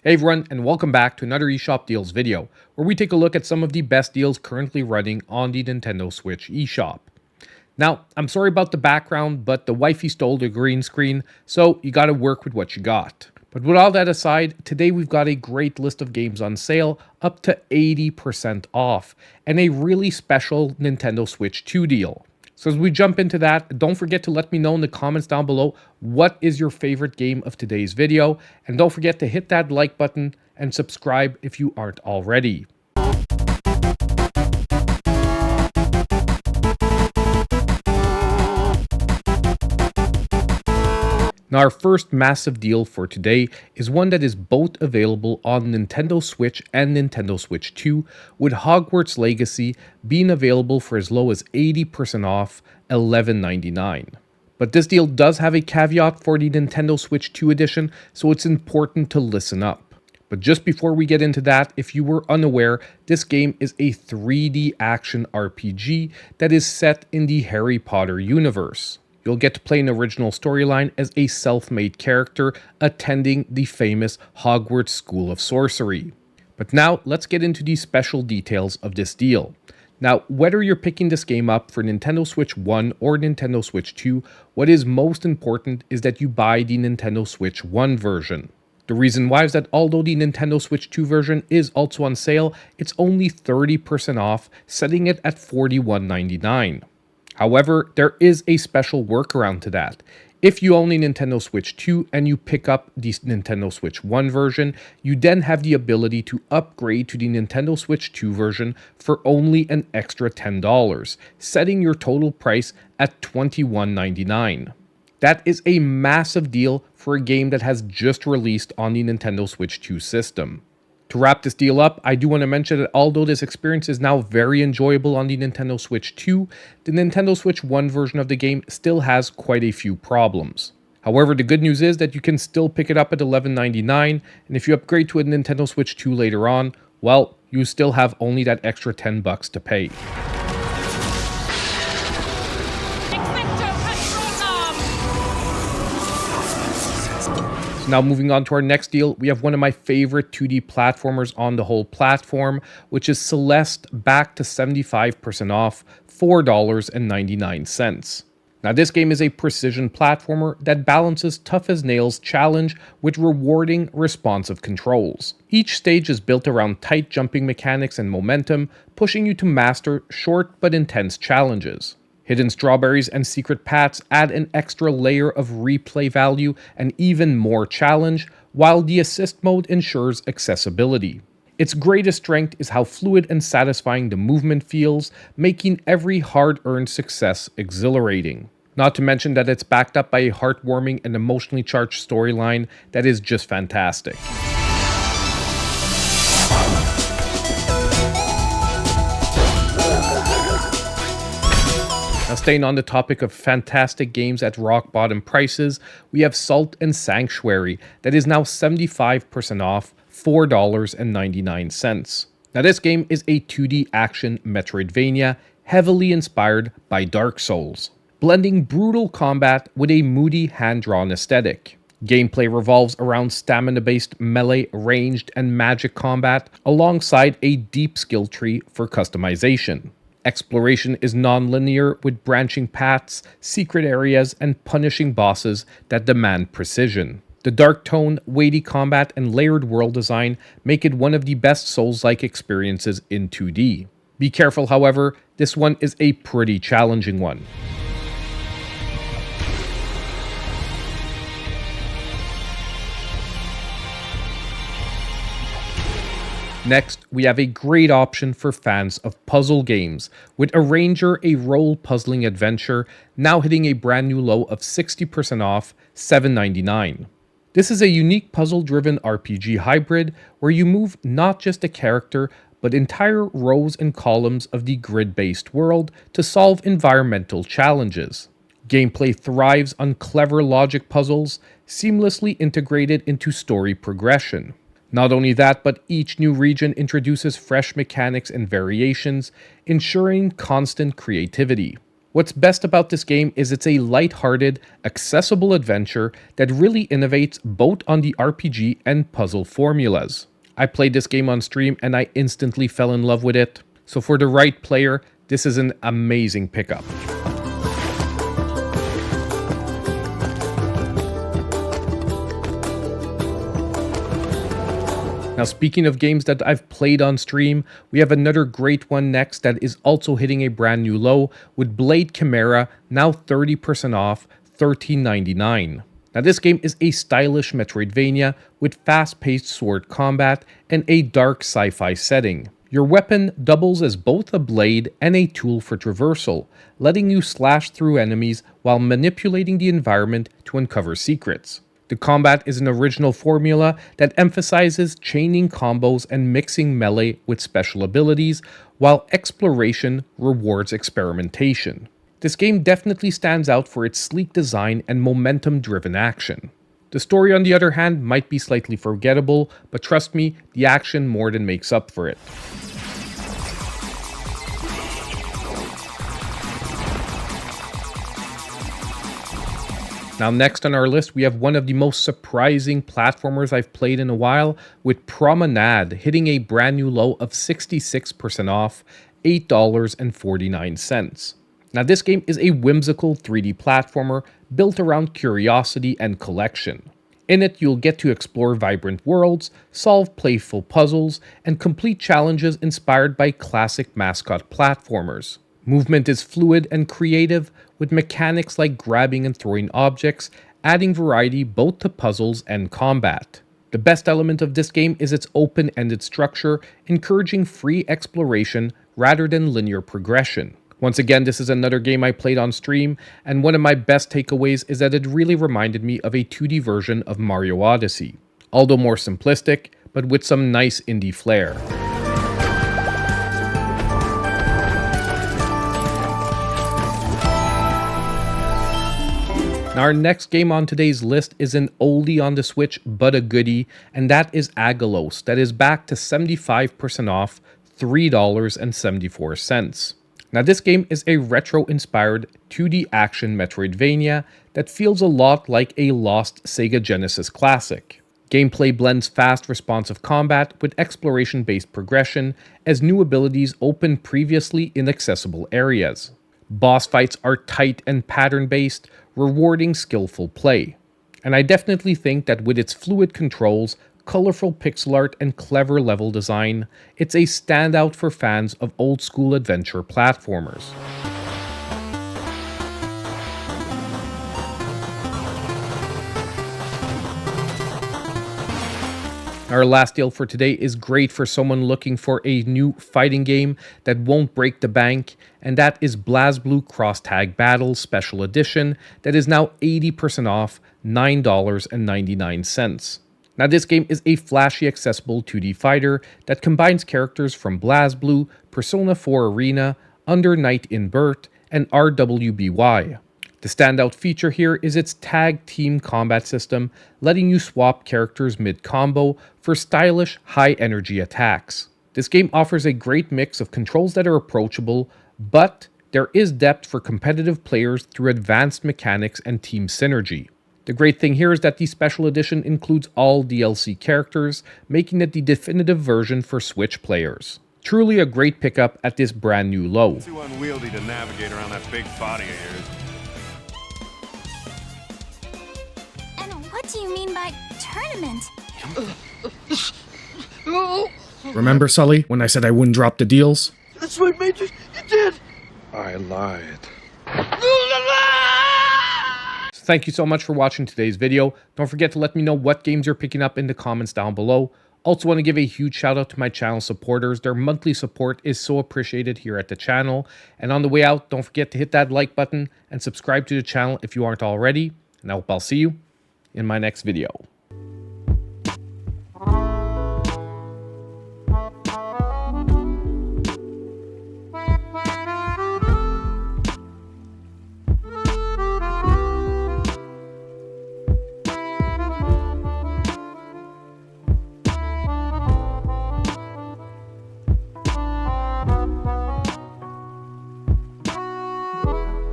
Hey everyone, and welcome back to another eShop Deals video, where we take a look at some of the best deals currently running on the Nintendo Switch eShop. Now, I'm sorry about the background, but the wifey stole the green screen, so you gotta work with what you got. But with all that aside, today we've got a great list of games on sale, up to 80% off, and a really special Nintendo Switch 2 deal. So as we jump into that, don't forget to let me know in the comments down below what is your favorite game of today's video, and don't forget to hit that like button and subscribe if you aren't already. Now our first massive deal for today is one that is both available on Nintendo Switch and Nintendo Switch 2, with Hogwarts Legacy being available for as low as 80% off, $11.99. But this deal does have a caveat for the Nintendo Switch 2 edition, so it's important to listen up. But just before we get into that, if you were unaware, this game is a 3D action RPG that is set in the Harry Potter universe. You'll get to play an original storyline as a self-made character attending the famous Hogwarts School of Sorcery. But now, let's get into the special details of this deal. Now, whether you're picking this game up for Nintendo Switch 1 or Nintendo Switch 2, what is most important is that you buy the Nintendo Switch 1 version. The reason why is that although the Nintendo Switch 2 version is also on sale, it's only 30% off, setting it at $41.99. However, there is a special workaround to that. If you own a Nintendo Switch 2 and you pick up the Nintendo Switch 1 version, you then have the ability to upgrade to the Nintendo Switch 2 version for only an extra $10, setting your total price at $21.99. That is a massive deal for a game that has just released on the Nintendo Switch 2 system. To wrap this deal up, I do want to mention that although this experience is now very enjoyable on the Nintendo Switch 2, the Nintendo Switch 1 version of the game still has quite a few problems. However, the good news is that you can still pick it up at $11.99, and if you upgrade to a Nintendo Switch 2 later on, well, you still have only that extra $10 to pay. Now moving on to our next deal, we have one of my favorite 2D platformers on the whole platform, which is Celeste, back to 75% off, $4.99. Now this game is a precision platformer that balances tough as nails challenge with rewarding responsive controls. Each stage is built around tight jumping mechanics and momentum, pushing you to master short but intense challenges. Hidden strawberries and secret paths add an extra layer of replay value and even more challenge, while the assist mode ensures accessibility. Its greatest strength is how fluid and satisfying the movement feels, making every hard-earned success exhilarating. Not to mention that it's backed up by a heartwarming and emotionally charged storyline that is just fantastic. Now staying on the topic of fantastic games at rock bottom prices, we have Salt and Sanctuary that is now 75% off, $4.99. Now this game is a 2D action Metroidvania heavily inspired by Dark Souls, blending brutal combat with a moody hand-drawn aesthetic. Gameplay revolves around stamina-based melee, ranged, and magic combat alongside a deep skill tree for customization. Exploration is non-linear with branching paths, secret areas, and punishing bosses that demand precision. The dark tone, weighty combat, and layered world design make it one of the best Souls-like experiences in 2D. Be careful, however, this one is a pretty challenging one. Next, we have a great option for fans of puzzle games, with Arranger, a role puzzling adventure, now hitting a brand new low of 60% off, $7.99. This is a unique puzzle-driven RPG hybrid where you move not just a character, but entire rows and columns of the grid-based world to solve environmental challenges. Gameplay thrives on clever logic puzzles, seamlessly integrated into story progression. Not only that, but each new region introduces fresh mechanics and variations, ensuring constant creativity. What's best about this game is it's a light-hearted, accessible adventure that really innovates both on the RPG and puzzle formulas. I played this game on stream and I instantly fell in love with it. So for the right player, this is an amazing pickup. Now, speaking of games that I've played on stream, we have another great one next that is also hitting a brand new low with BladeChimera, now 30% off, $13.99. Now, this game is a stylish Metroidvania with fast-paced sword combat and a dark sci-fi setting. Your weapon doubles as both a blade and a tool for traversal, letting you slash through enemies while manipulating the environment to uncover secrets. The combat is an original formula that emphasizes chaining combos and mixing melee with special abilities, while exploration rewards experimentation. This game definitely stands out for its sleek design and momentum-driven action. The story, on the other hand, might be slightly forgettable, but trust me, the action more than makes up for it. Now, next on our list, we have one of the most surprising platformers I've played in a while, with Promenade hitting a brand new low of 66% off, $8.49. Now, this game is a whimsical 3D platformer built around curiosity and collection. In it, you'll get to explore vibrant worlds, solve playful puzzles, and complete challenges inspired by classic mascot platformers. Movement is fluid and creative, with mechanics like grabbing and throwing objects, adding variety both to puzzles and combat. The best element of this game is its open-ended structure, encouraging free exploration rather than linear progression. Once again, this is another game I played on stream, and one of my best takeaways is that it really reminded me of a 2D version of Mario Odyssey, although more simplistic, but with some nice indie flair. Now, our next game on today's list is an oldie on the Switch, but a goodie, and that is Aggelos, that is back to 75% off, $3.74. Now, this game is a retro-inspired 2D action Metroidvania that feels a lot like a lost Sega Genesis classic. Gameplay blends fast, responsive combat with exploration-based progression as new abilities open previously inaccessible areas. Boss fights are tight and pattern-based, rewarding skillful play. And I definitely think that with its fluid controls, colorful pixel art, and clever level design, it's a standout for fans of old-school adventure platformers. Our last deal for today is great for someone looking for a new fighting game that won't break the bank, and that is Blazblue Cross Tag Battles Special Edition that is now 80% off, $9.99. Now, this game is a flashy, accessible 2D fighter that combines characters from Blazblue, Persona 4 Arena, Under Night in Birth, and RWBY. The standout feature here is its tag team combat system, letting you swap characters mid-combo for stylish, high-energy attacks. This game offers a great mix of controls that are approachable, but there is depth for competitive players through advanced mechanics and team synergy. The great thing here is that the special edition includes all DLC characters, making it the definitive version for Switch players. Truly a great pickup at this brand new low. Too unwieldy to navigate around that big body of yours. What do you mean by tournament? Remember, Sully, when I said I wouldn't drop the deals? That's right, Major. You did. I lied. So thank you so much for watching today's video. Don't forget to let me know what games you're picking up in the comments down below. Also want to give a huge shout out to my channel supporters. Their monthly support is so appreciated here at the channel. And on the way out, don't forget to hit that like button and subscribe to the channel if you aren't already. And I hope I'll see you in my next video.